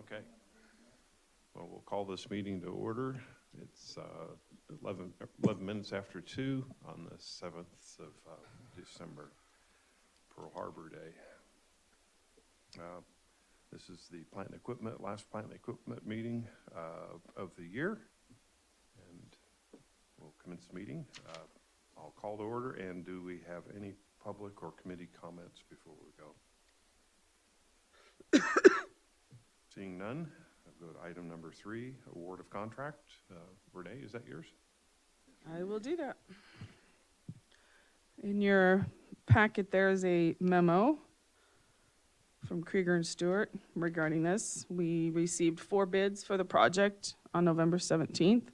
Okay. Well, we'll call this meeting to order. It's 11 minutes after 2 on the 7th of December, Pearl Harbor Day. This is the last plant and equipment meeting of the year, and we'll commence the meeting. I'll call to order, and do we have any public or committee comments before we go? Seeing none, I'll go to item number 3, award of contract. Renee, is that yours? I will do that. In your packet, there is a memo from Krieger and Stewart regarding this. We received 4 bids for the project on November 17th.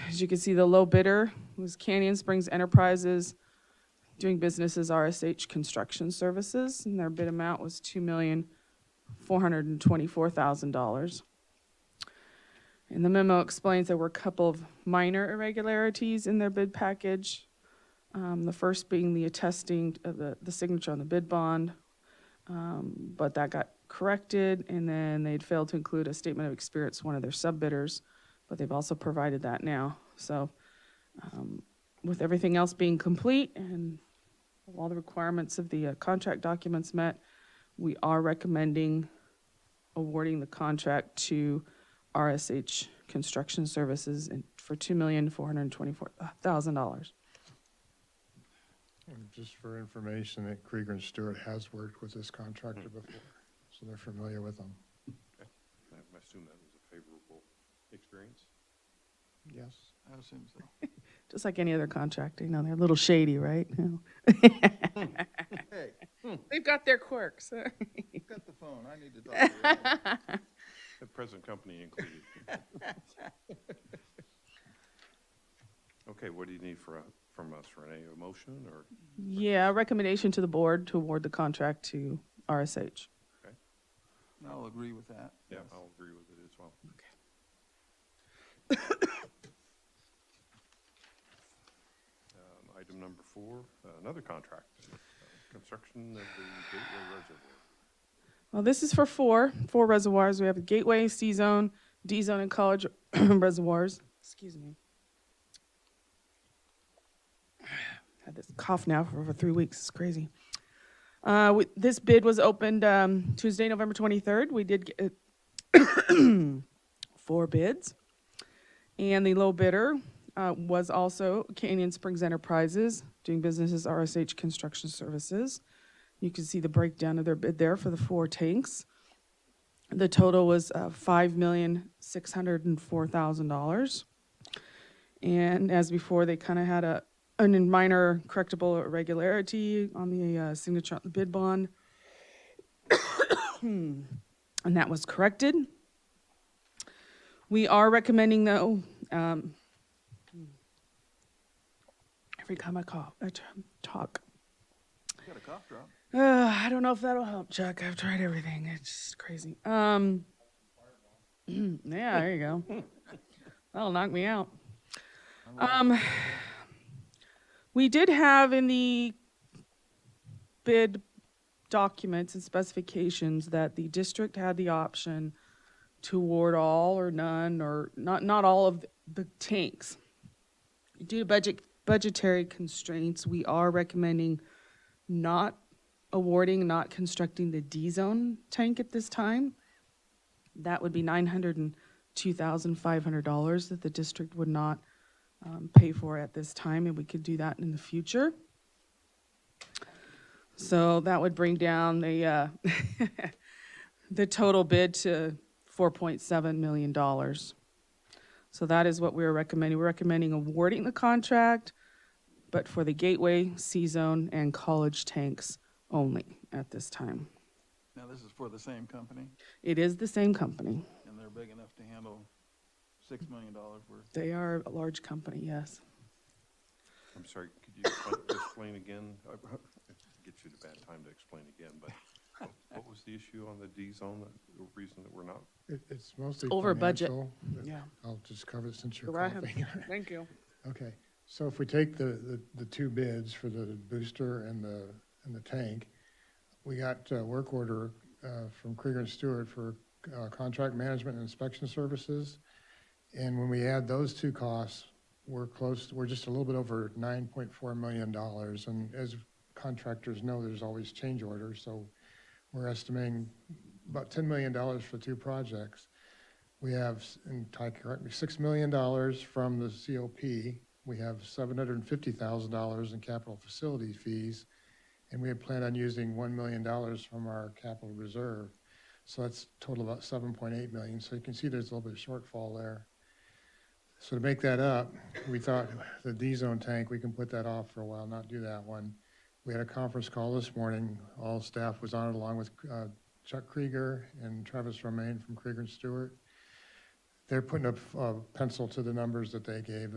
As you can see, the low bidder was Canyon Springs Enterprises, doing business as RSH Construction Services, and their bid amount was $2,424,000. And the memo explains there were a couple of minor irregularities in their bid package. The first being the attesting of the signature on the bid bond, but that got corrected, and then they'd failed to include a statement of experience, one of their sub-bidders, but they've also provided that now. So with everything else being complete and all the requirements of the contract documents met, we are recommending awarding the contract to RSH Construction Services for $2,424,000. And just for information, that Krieger and Stewart has worked with this contractor before, so they're familiar with them. Okay. I assume that was a favorable experience. Yes. I assume so. Just like any other contractor, they're a little shady, right? Hey, They've got their quirks. got the phone. I need to talk to you. The present company included. Okay, what do you need from us, Renee? A motion or? Yeah, recommendation to the board to award the contract to RSH. I'll agree with that. Yeah, Yes. I'll agree with it as well. Item number 4, another contract, construction of the Gateway Reservoir. Well, this is for four reservoirs. We have the Gateway, C-Zone, D-Zone, and College reservoirs. Excuse me. Had this cough now for over 3 weeks. It's crazy. This bid was opened Tuesday, November 23rd. We did get 4 bids. And the low bidder was also Canyon Springs Enterprises, doing business as RSH Construction Services. You can see the breakdown of their bid there for the 4 tanks. The total was $5,604,000. And as before, they kind of had a minor correctable irregularity on the signature on the bid bond. And that was corrected. We are recommending, though, every time I talk. You got a cough drop. I don't know if that'll help, Chuck. I've tried everything. It's just crazy. Yeah, there you go. That'll knock me out. We did have in the bid documents and specifications that the district had the option to award all or none or not all of the tanks. Due to budgetary constraints, we are recommending not constructing the D-Zone tank at this time. That would be $902,500 that the district would not pay for at this time, and we could do that in the future. So that would bring down the the total bid to $4.7 million. So that is what we're recommending. We're recommending awarding the contract, but for the Gateway, C-Zone, and College tanks only at this time. Now, this is for the same company, It is the same company. and they're big enough to handle $6 million worth. They are a large company, yes. I'm sorry, could you explain again? Get you at a bad time to explain again, but what was the issue on the D-Zone, the reason that we're not? It's mostly Over budget. financial. Yeah. I'll just cover it since you're Go right ahead. coughing. Thank you. Okay, so if we take the 2 bids for the booster and the tank, we got a work order from Krieger and Stewart for contract management and inspection services. And when we add those two costs, we're just a little bit over $9.4 million. And as contractors know, there's always change orders. So we're estimating about $10 million for two projects. We have, and Ty, correct me, $6 million from the COP. We have $750,000 in capital facility fees. And we had planned on using $1 million from our capital reserve. So that's total about 7.8 million. So you can see there's a little bit of shortfall there. So to make that up, we thought the D-zone tank, we can put that off for a while, not do that one. We had a conference call this morning. All staff was on it along with Chuck Krieger and Travis Romaine from Krieger and Stewart. They're putting a pencil to the numbers that they gave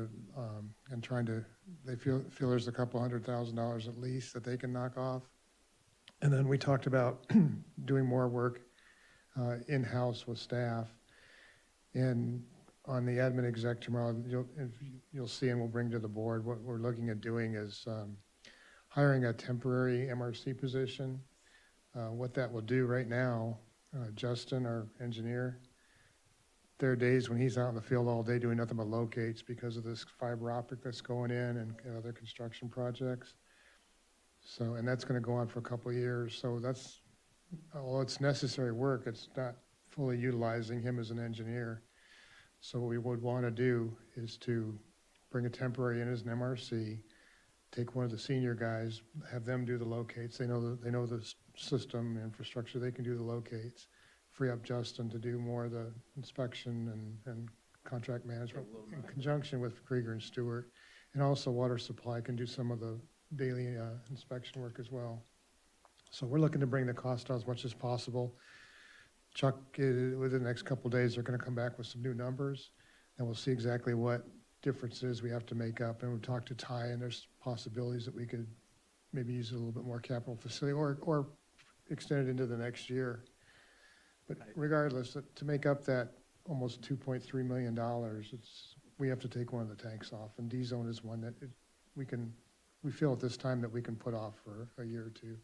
and trying to, they feel there's a couple $100,000 at least that they can knock off. And then we talked about doing more work in-house with staff. And on the admin exec tomorrow, you'll see and we'll bring to the board, what we're looking at doing is hiring a temporary MRC position. What that will do right now, Justin, our engineer, there are days when he's out in the field all day doing nothing but locates because of this fiber optic that's going in and other construction projects. So, and that's going to go on for a couple of years. So that's, although it's necessary work, it's not fully utilizing him as an engineer. So what we would want to do is to bring a temporary in as an MRC, take one of the senior guys, have them do the locates. They know the system, infrastructure, they can do the locates. Free up Justin to do more of the inspection and contract management in conjunction with Krieger and Stewart. And also water supply can do some of the daily inspection work as well. So we're looking to bring the cost down as much as possible. Chuck, within the next couple of days, they're going to come back with some new numbers, and we'll see exactly what differences we have to make up. And we'll talk to Ty, and there's possibilities that we could maybe use a little bit more capital facility or extend it into the next year. But regardless, to make up that almost $2.3 million, we have to take one of the tanks off, and D-zone is one that we feel at this time that we can put off for a year or two.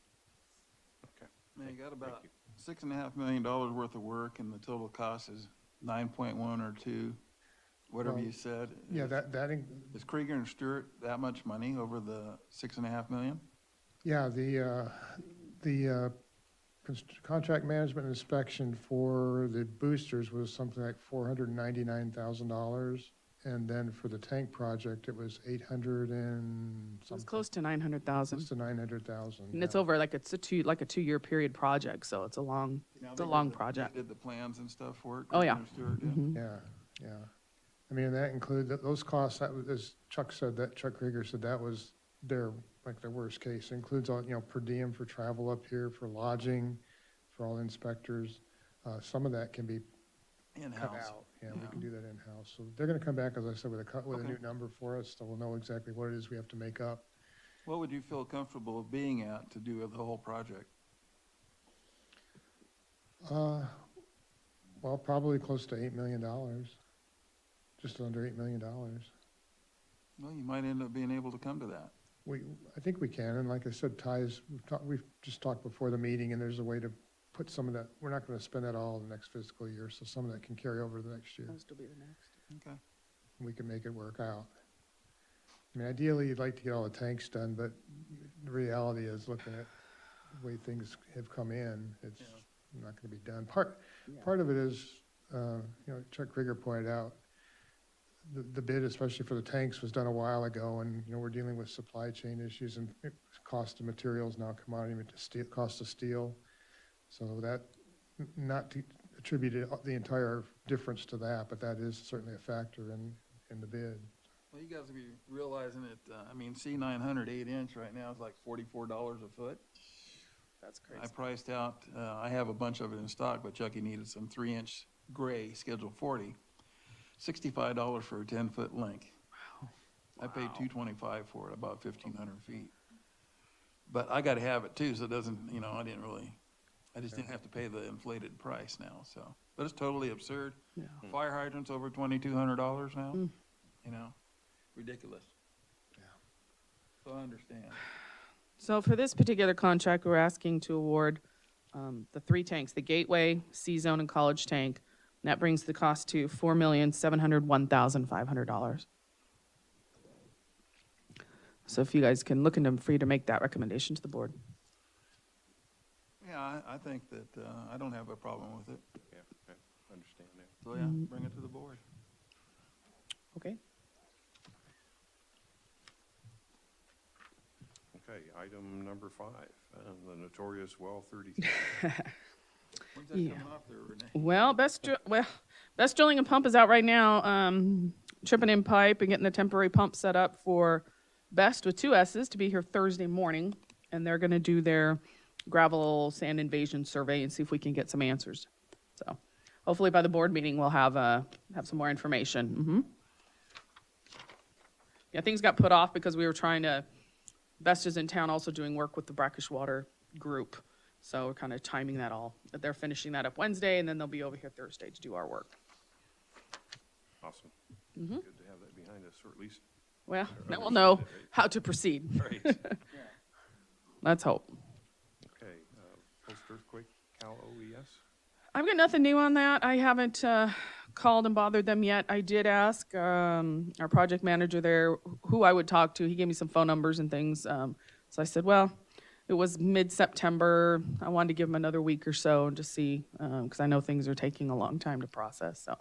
Okay. Man, you got about $6.5 million worth of work, and the total cost is 9.1 or 2, whatever Well, you said. Yeah, Is Krieger and Stewart that much money over the $6.5 million? yeah, the contract management inspection for the boosters was something like $499,000. And then for the tank project, it was 800 and It was something. close to 900,000. Close to 900,000. And it's over, like, it's a 2-year period project, so it's a long project. They did the plans and stuff for it? Oh, yeah. Krieger and Stewart did? Mhm. Yeah. I mean, that included, those costs, that was, as Chuck Krieger said, that was their worst case. It includes all, per diem for travel up here, for lodging, for all inspectors. Some of that can be cut In-house. out. Yeah, we Yeah. can do that in-house. So they're gonna come back, as I said, with a Okay. new number for us, so we'll know exactly what it is we have to make up. What would you feel comfortable being at to do the whole project? Well, probably close to $8 million, just under $8 million. Well, you might end up being able to come to that. I think we can, and like I said, we've just talked before the meeting, and there's a way to put some of that, we're not gonna spend that all the next fiscal year, so some of that can carry over the next year. That'll be the next. Okay. And we can make it work out. I mean, ideally, you'd like to get all the tanks done, but the reality is, looking at the way things have come in, it's not gonna be done. Part of it is, Chuck Krieger pointed out, the bid, especially for the tanks, was done a while ago, and, we're dealing with supply chain issues and cost of materials now, cost of steel. So that, not to attribute the entire difference to that, but that is certainly a factor in the bid. Well, you guys will be realizing that, C900 8-inch right now is like $44 a foot. That's I crazy. priced out, I have a bunch of it in stock, but Chucky needed some 3-inch gray, Schedule 40. $65 for a 10-foot link. Wow. I paid $225 for it, about 1,500 feet. But I gotta have it too, so it doesn't, I just didn't have to pay the inflated price now, so. But it's totally absurd. Yeah. Fire hydrants over $2,200 now, Mm. ridiculous. Yeah. So I understand. So for this particular contract, we're asking to award the 3 tanks, the Gateway, C-Zone, and College Tank. And that brings the cost to $4,701,500. So if you guys can look into them for you to make that recommendation to the board. Yeah, I think that, I don't have a problem with it. Yeah, okay, understand that. So, yeah, bring it to the board. Okay? Okay, item number 5, the notorious well 33. When's that Yeah. coming off there, Renee? Well, Best Drilling and Pump is out right now, tripping in pipe and getting the temporary pump set up for Best with 2 S's to be here Thursday morning. And they're gonna do their gravel sand invasion survey and see if we can get some answers. So hopefully by the board meeting, we'll have some more information. Yeah, things got put off because we were trying to, Best is in town also doing work with the Brackish Water group. So we're kind of timing that all. They're finishing that up Wednesday, and then they'll be over here Thursday to do our work. Awesome. Good to have that behind us, or at least, Well, now we'll know how to proceed. right. Let's hope. Okay, post-earthquake Cal OES? I've got nothing new on that. I haven't called and bothered them yet. I did ask our project manager there who I would talk to. He gave me some phone numbers and things. So I said, well, it was mid-September. I wanted to give them another week or so and just see, because I know things are taking a long time to process. So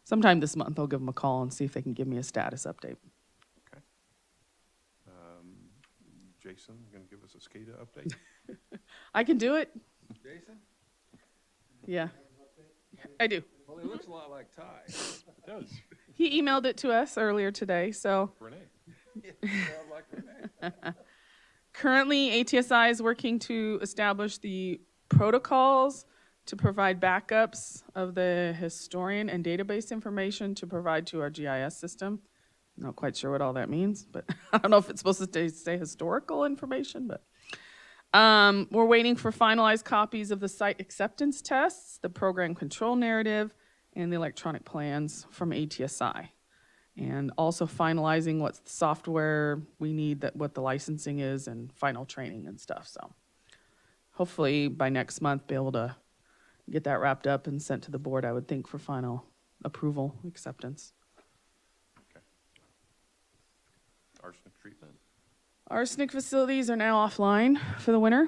sometime this month, I'll give them a call and see if they can give me a status update. Okay. Jason, going to give us a SCADA update? I can do it. Jason? Yeah, I do. Well, he looks a lot like Ty. It does. He emailed it to us earlier today. So Renee? Like Renee. currently, ATSI is working to establish the protocols to provide backups of the historian and database information to provide to our GIS system. Not quite sure what all that means, but I don't know if it's supposed to say historical information, but we're waiting for finalized copies of the site acceptance tests, the program control narrative, and the electronic plans from ATSI. And also finalizing what software we need, that what the licensing is, and final training and stuff. So hopefully by next month, be able to get that wrapped up and sent to the board, I would think, for final approval, acceptance. Okay. Arsenic treatment? Arsenic facilities are now offline for the winter.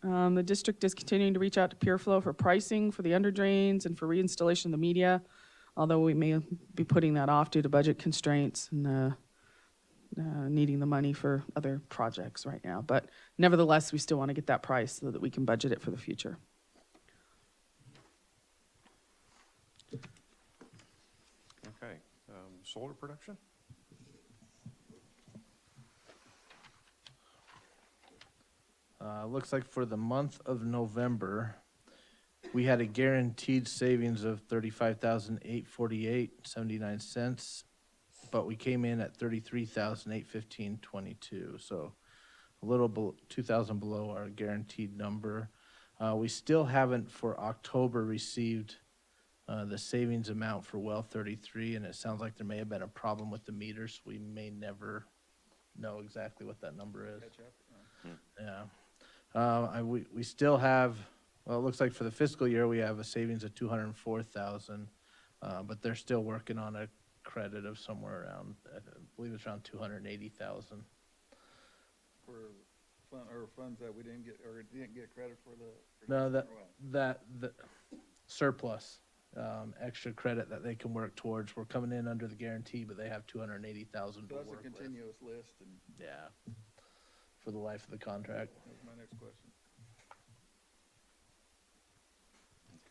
The district is continuing to reach out to PureFlow for pricing for the under drains and for reinstallation of the media, although we may be putting that off due to budget constraints and needing the money for other projects right now. But nevertheless, we still want to get that price so that we can budget it for the future. Okay. Solar production? Looks like for the month of November, we had a guaranteed savings of 35,848.79 but we came in at 33,815.22, so a little 2,000 below our guaranteed number. We still haven't for October received the savings amount for well 33, and it sounds like there may have been a problem with the meters. We may never know exactly what that number is. Yeah. We still have, well, it looks like for the fiscal year, we have a savings of 204,000, but they're still working on a credit of somewhere around, I believe it's around 280,000. For funds that we didn't get, or didn't get credit for the. No, the surplus, extra credit that they can work towards. We're coming in under the guarantee, but they have 280,000 to So that's a work with. continuous list, and Yeah, for the life of the contract. that was my next question.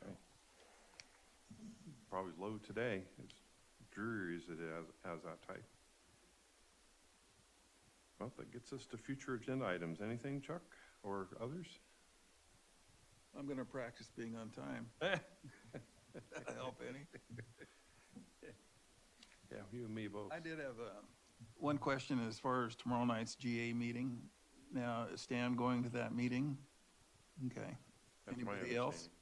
Okay. Probably low today, as dreary as it is, as that type. Well, that gets us to future agenda items. Anything, Chuck, or others? I'm gonna practice being on time. That'll help any. Yeah, you and me both. I did have one question as far as tomorrow night's GA meeting. Now, is Stan going to that meeting? Okay. That's my Anybody else understanding.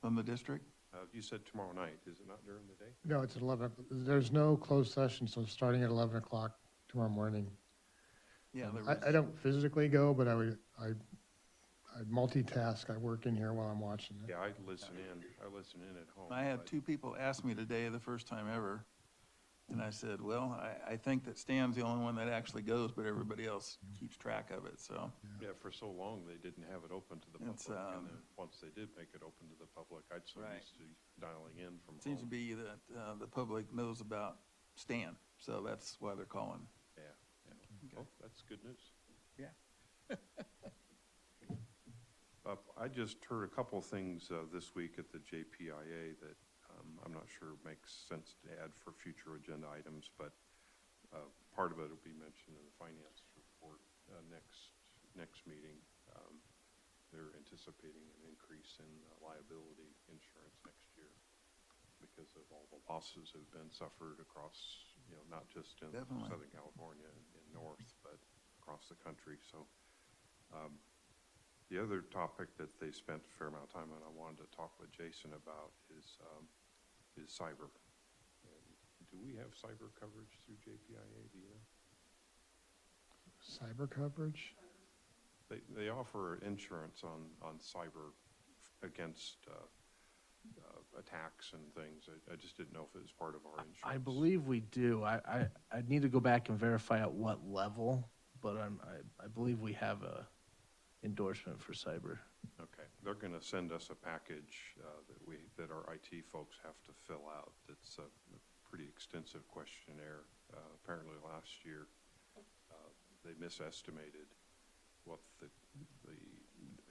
from the district? You said tomorrow night, is it not during the day? No, it's at 11. There's no closed session, so it's starting at 11 o'clock tomorrow morning. Yeah, there I was. don't physically go, but I I multitask, I work in here while I'm watching it. Yeah, I listen in at home. I had but- two people ask me today, the first time ever, and I said, well, I think that Stan's the only one that actually goes, but everybody else keeps track of it, so. Yeah, for so long, they didn't have it open to the public, It's, and then once they did make it open to the public, I'd so Right. used to dialing in from It seems to home. be that the public knows about Stan, so that's why they're calling. Yeah, yeah. Well, that's good news. Yeah. I just heard a couple things this week at the JPIA that I'm not sure makes sense to add for future agenda items, but part of it will be mentioned in the finance report next meeting. They're anticipating an increase in liability insurance next year because of all the losses that have been suffered across, not just in Definitely. Southern California and North, but across the country. So the other topic that they spent a fair amount of time on, I wanted to talk with Jason about is cyber. And do we have cyber coverage through JPIA, do you know? Cyber coverage? They offer insurance on cyber against attacks and things. I just didn't know if it was part of our insurance. I believe we do. I'd need to go back and verify at what level, but I believe we have a endorsement for cyber. Okay, they're going to send us a package that our IT folks have to fill out. It's a pretty extensive questionnaire. Apparently last year, they misestimated what the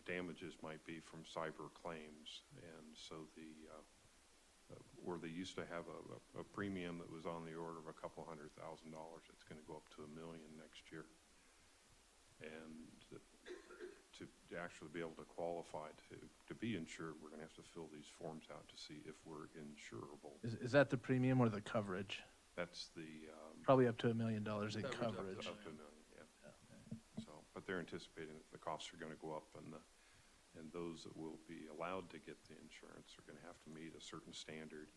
damages might be from cyber claims, and so where they used to have a premium that was on the order of a couple $100,000, it's going to go up to $1 million next year. And to actually be able to qualify to be insured, we're going to have to fill these forms out to see if we're insurable. Is that the premium or the coverage? That's the Probably up to $1 million in Coverage up to coverage. up to $1 million, yeah. So, but they're anticipating that the costs are going to go up, and those that will be allowed to get the insurance are going to have to meet a certain standard.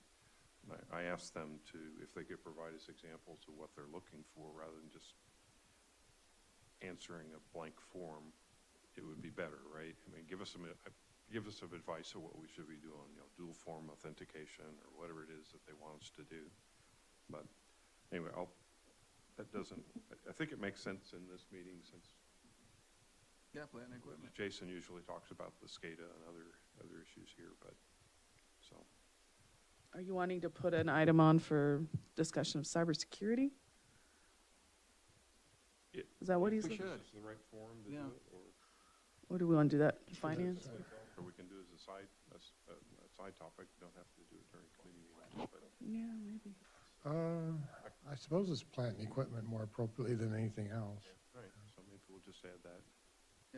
And I asked them if they could provide us examples of what they're looking for rather than just answering a blank form. It would be better, right? I mean, give us some advice of what we should be doing, dual form authentication or whatever it is that they want us to do. But anyway, I think it makes sense in this meeting since Yeah, plant equipment. Jason usually talks about the SCADA and other issues here, but, so. Are you wanting to put an item on for discussion of cybersecurity? Is that what he's, We Is should. this the right forum to do Yeah. it, or do we want to do that? Finance? or we can do it as a side topic, don't have to do it during committee meetings, but. Yeah, maybe. I suppose it's plant and equipment more appropriately than anything else. Right, so maybe we'll just add that.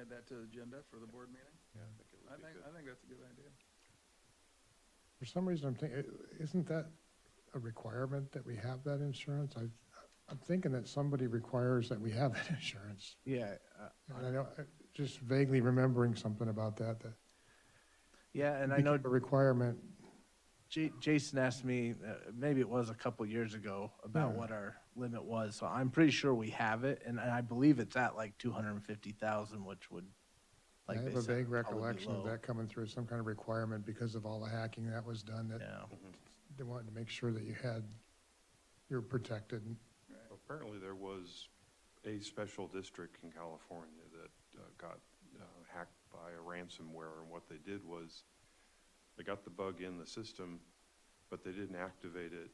Add that to the agenda for the board meeting? Yeah, I think it would be good. I think that's a good idea. For some reason, I'm thinking, isn't that a requirement that we have that insurance? I'm thinking that somebody requires that we have that insurance. Yeah, And I don't, just vaguely remembering something about that yeah, and I know became a requirement. Jason asked me, maybe it was a couple years ago, about Yeah. what our limit was. So I'm pretty sure we have it, and I believe it's at like 250,000, which would, I like they have a said, vague probably be recollection of low. that coming through, some kind of requirement because of all the hacking that was done, that Yeah. they wanted to make sure that you're protected. Apparently, there was a special district in California that got hacked by a ransomware, and what they did was they got the bug in the system, but they didn't activate it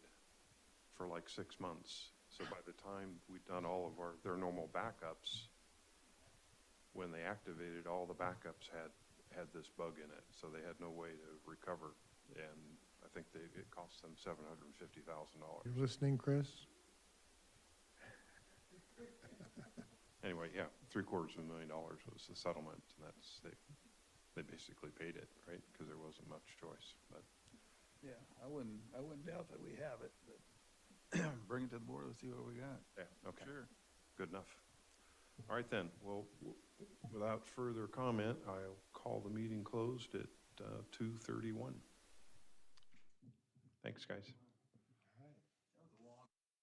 for like 6 months. So by the time we'd done all of their normal backups, when they activated, all the backups had this bug in it, so they had no way to recover, and I think it cost them $750,000. You listening, Chris? Anyway, yeah, $750,000 was the settlement, and they basically paid it, right? Because there wasn't much choice, but. Yeah, I wouldn't doubt that we have it, but bring it to the board, let's see what we got. Yeah, okay. Sure. Good enough. All right then, well, without further comment, I'll call the meeting closed at 2:31. Thanks, guys.